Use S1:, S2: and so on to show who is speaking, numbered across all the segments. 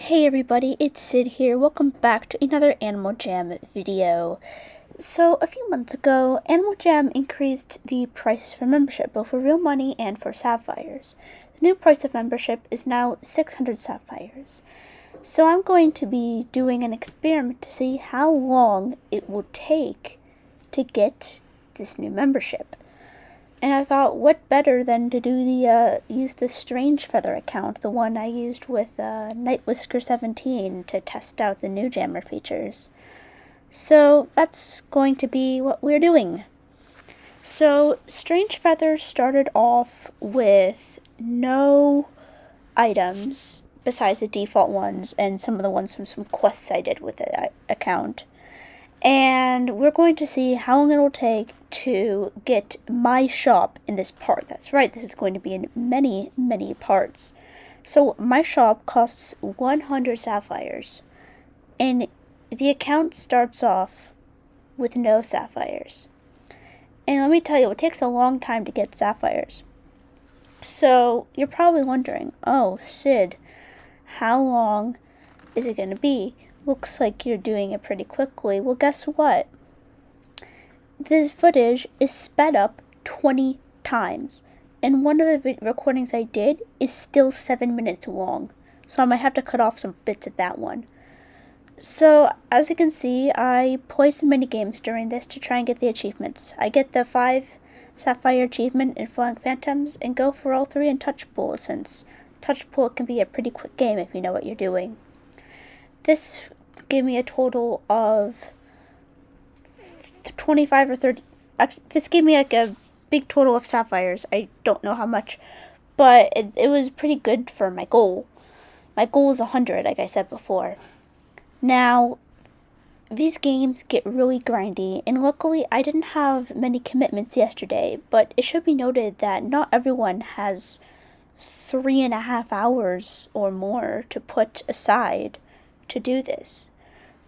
S1: Hey everybody, it's Sid here. Welcome back to another Animal Jam video. So, a few months ago, Animal Jam increased the price for membership, both for real money and for sapphires. The new price of membership is now 600 sapphires. So I'm going to be doing an experiment to see how long it will take to get this new membership. And I thought, what better than to use the Strange Feather account, the one I used with Nightwhisker17 to test out the new Jammer features. So that's going to be what we're doing. So Strange Feather started off with no items besides the default ones and some of the ones from some quests I did with the account. And we're going to see how long it'll take to get my shop in this part. That's right, this is going to be in many, many parts. So my shop costs 100 sapphires, and the account starts off with no sapphires. And let me tell you, it takes a long time to get sapphires. So you're probably wondering, oh, Sid, how long is it going to be? Looks like you're doing it pretty quickly. Well, guess what? This footage is sped up 20 times. And one of the recordings I did is still 7 minutes long. So I might have to cut off some bits of that one. So, as you can see, I play some mini games during this to try and get the achievements. I get the 5 Sapphire achievement in Flying Phantoms and go for all 3 in Touch Pool, since Touch Pool can be a pretty quick game if you know what you're doing. This gave me a total of 25 or 30. This gave me like a big total of sapphires. I don't know how much, but it was pretty good for my goal. My goal is 100, like I said before. Now, these games get really grindy, and luckily I didn't have many commitments yesterday, but it should be noted that not everyone has 3.5 hours or more to put aside to do this.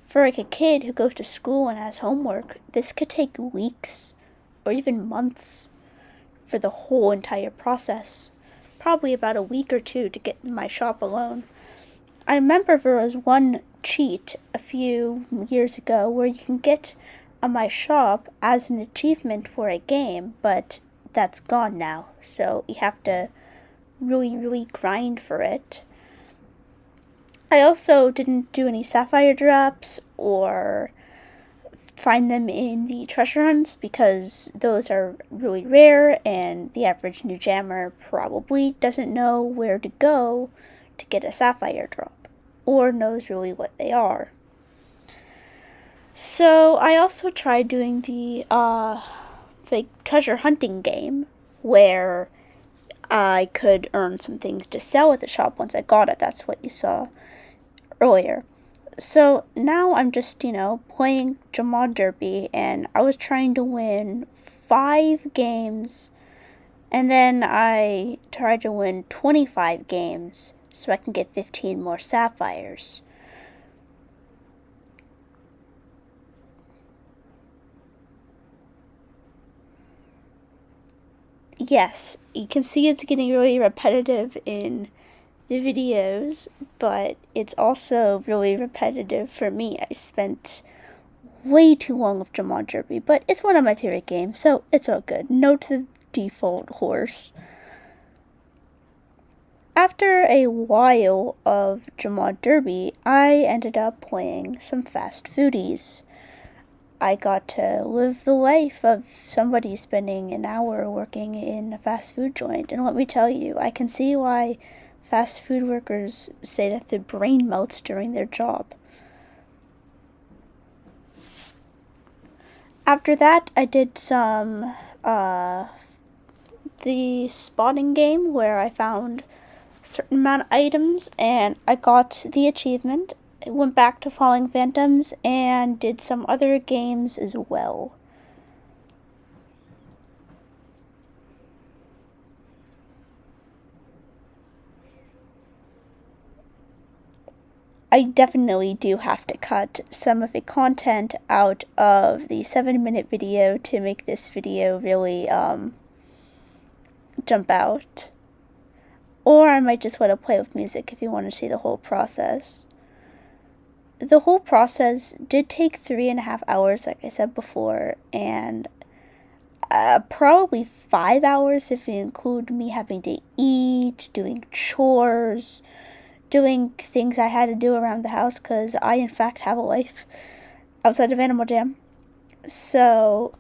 S1: For like a kid who goes to school and has homework, this could take weeks or even months for the whole entire process. Probably about a week or 2 to get in my shop alone. I remember there was one cheat a few years ago where you can get on my shop as an achievement for a game, but that's gone now, so you have to really grind for it. I also didn't do any sapphire drops or find them in the treasure hunts because those are really rare and the average new jammer probably doesn't know where to go to get a sapphire drop or knows really what they are. So I also tried doing the treasure hunting game where I could earn some things to sell at the shop once I got it. That's what you saw earlier. So now I'm just, playing Jamad Derby, and I was trying to win 5 games, and then I tried to win 25 games so I can get 15 more sapphires. Yes, you can see it's getting really repetitive in the videos, but it's also really repetitive for me. I spent way too long with Jamad Derby, but it's one of my favorite games, so it's all good. No to the default horse. After a while of Jamad Derby, I ended up playing some fast foodies. I got to live the life of somebody spending an hour working in a fast food joint, and let me tell you, I can see why fast food workers say that their brain melts during their job. After that, I did some the spotting game where I found a certain amount of items and I got the achievement. I went back to Falling Phantoms and did some other games as well. I definitely do have to cut some of the content out of the 7-minute video to make this video really jump out. Or I might just want to play with music if you want to see the whole process. The whole process did take 3.5 hours, like I said before, and probably 5 hours if you include me having to eat, doing chores, doing things I had to do around the house, because I, in fact, have a life outside of Animal Jam. So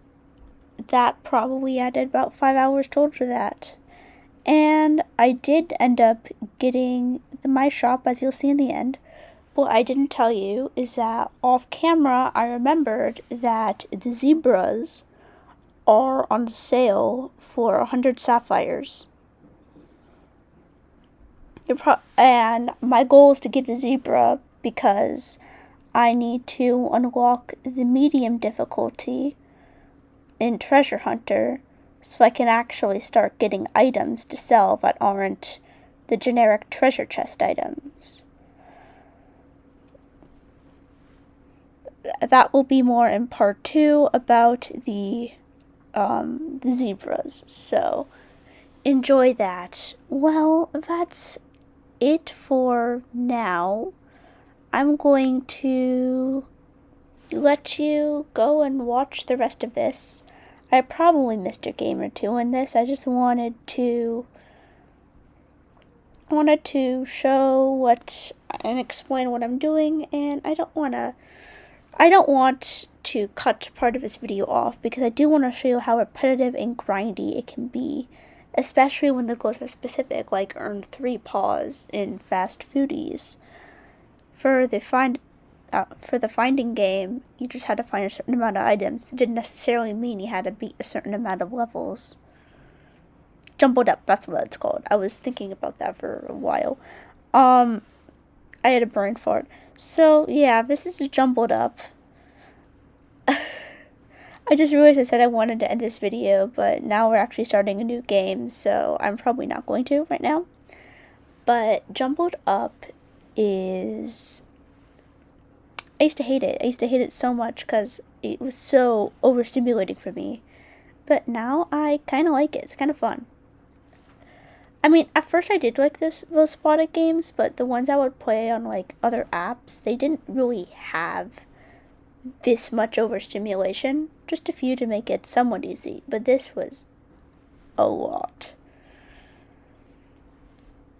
S1: that probably added about 5 hours total to that. And I did end up getting my shop, as you'll see in the end. What I didn't tell you is that off camera, I remembered that the zebras are on sale for 100 sapphires. And my goal is to get a zebra because I need to unlock the medium difficulty in Treasure Hunter so I can actually start getting items to sell that aren't the generic treasure chest items. That will be more in part 2 about the zebras, so enjoy that. Well, that's it for now. I'm going to let you go and watch the rest of this. I probably missed a game or two in this. I just wanted to show what and explain what I'm doing, and I don't want to cut part of this video off because I do want to show you how repetitive and grindy it can be, especially when the goals are specific, like earn 3 paws in Fast Foodies. For the finding game, you just had to find a certain amount of items. It didn't necessarily mean you had to beat a certain amount of levels. Jumbled Up, that's what it's called. I was thinking about that for a while. I had a brain fart. So yeah, this is Jumbled Up. I just realized I said I wanted to end this video, but now we're actually starting a new game, so I'm probably not going to right now. But Jumbled Up is... I used to hate it. I used to hate it so much because it was so overstimulating for me. But now I kind of like it. It's kind of fun. I mean, at first I did like those spotted games, but the ones I would play on like other apps, they didn't really have this much overstimulation. Just a few to make it somewhat easy, but this was a lot.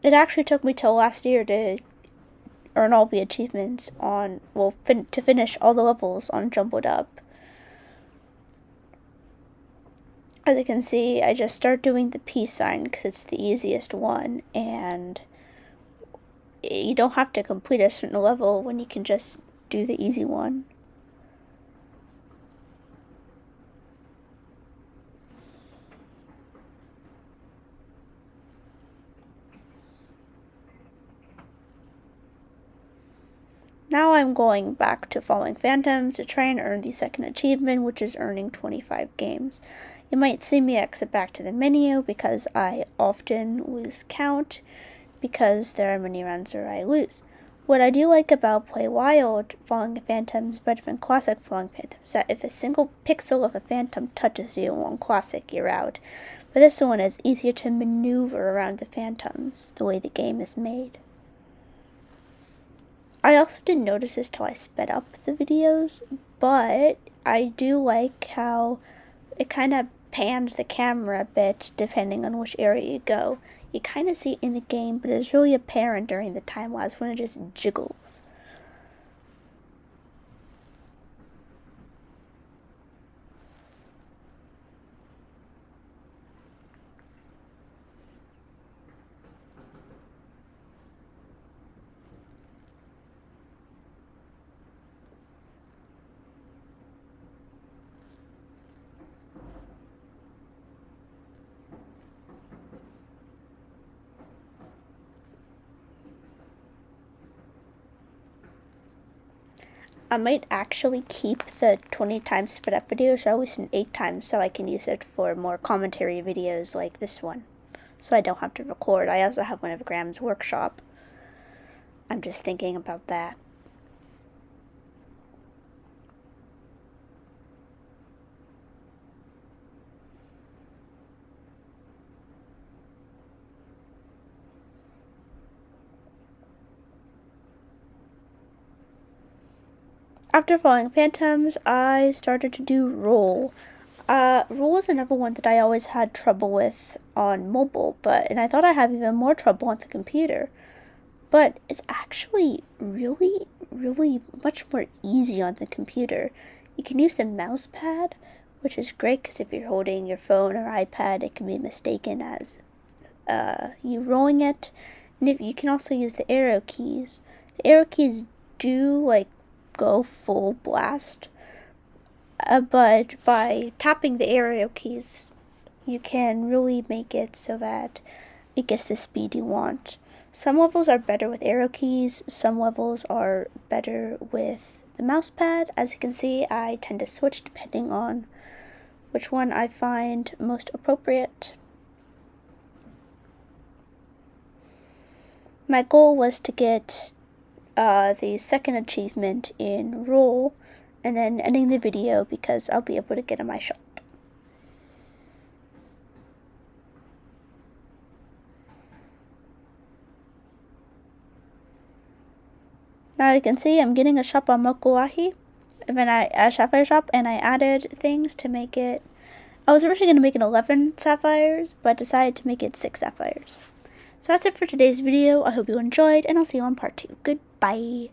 S1: It actually took me till last year to earn all the achievements on, well, to finish all the levels on Jumbled Up. As you can see, I just start doing the peace sign because it's the easiest one, and you don't have to complete a certain level when you can just do the easy one. Now I'm going back to Falling Phantoms to try and earn the second achievement, which is earning 25 games. You might see me exit back to the menu because I often lose count because there are many rounds where I lose. What I do like about Play Wild Falling Phantoms better than Classic Falling Phantoms is that if a single pixel of a phantom touches you on Classic, you're out. But this one is easier to maneuver around the phantoms, the way the game is made. I also didn't notice this till I sped up the videos, but I do like how it kind of pans the camera a bit depending on which area you go. You kind of see it in the game, but it's really apparent during the time lapse when it just jiggles. I might actually keep the 20 times sped up video, so I listen 8 times so I can use it for more commentary videos like this one. So I don't have to record. I also have one of Graham's workshop. I'm just thinking about that. After following Phantoms, I started to do Roll. Roll is another one that I always had trouble with on mobile, and I thought I had even more trouble on the computer. But it's actually really, really much more easy on the computer. You can use the mouse pad, which is great because if you're holding your phone or iPad, it can be mistaken as you rolling it. And if you can also use the arrow keys. The arrow keys do go full blast, but by tapping the arrow keys, you can really make it so that it gets the speed you want. Some levels are better with arrow keys, some levels are better with the mouse pad. As you can see, I tend to switch depending on which one I find most appropriate. My goal was to get the second achievement in Roll, and then ending the video because I'll be able to get in my shop. Now you can see I'm getting a shop on Mokuahi, and then a sapphire shop, and I added things to make it. I was originally going to make it 11 sapphires, but decided to make it 6 sapphires. So that's it for today's video. I hope you enjoyed, and I'll see you on part 2. Goodbye.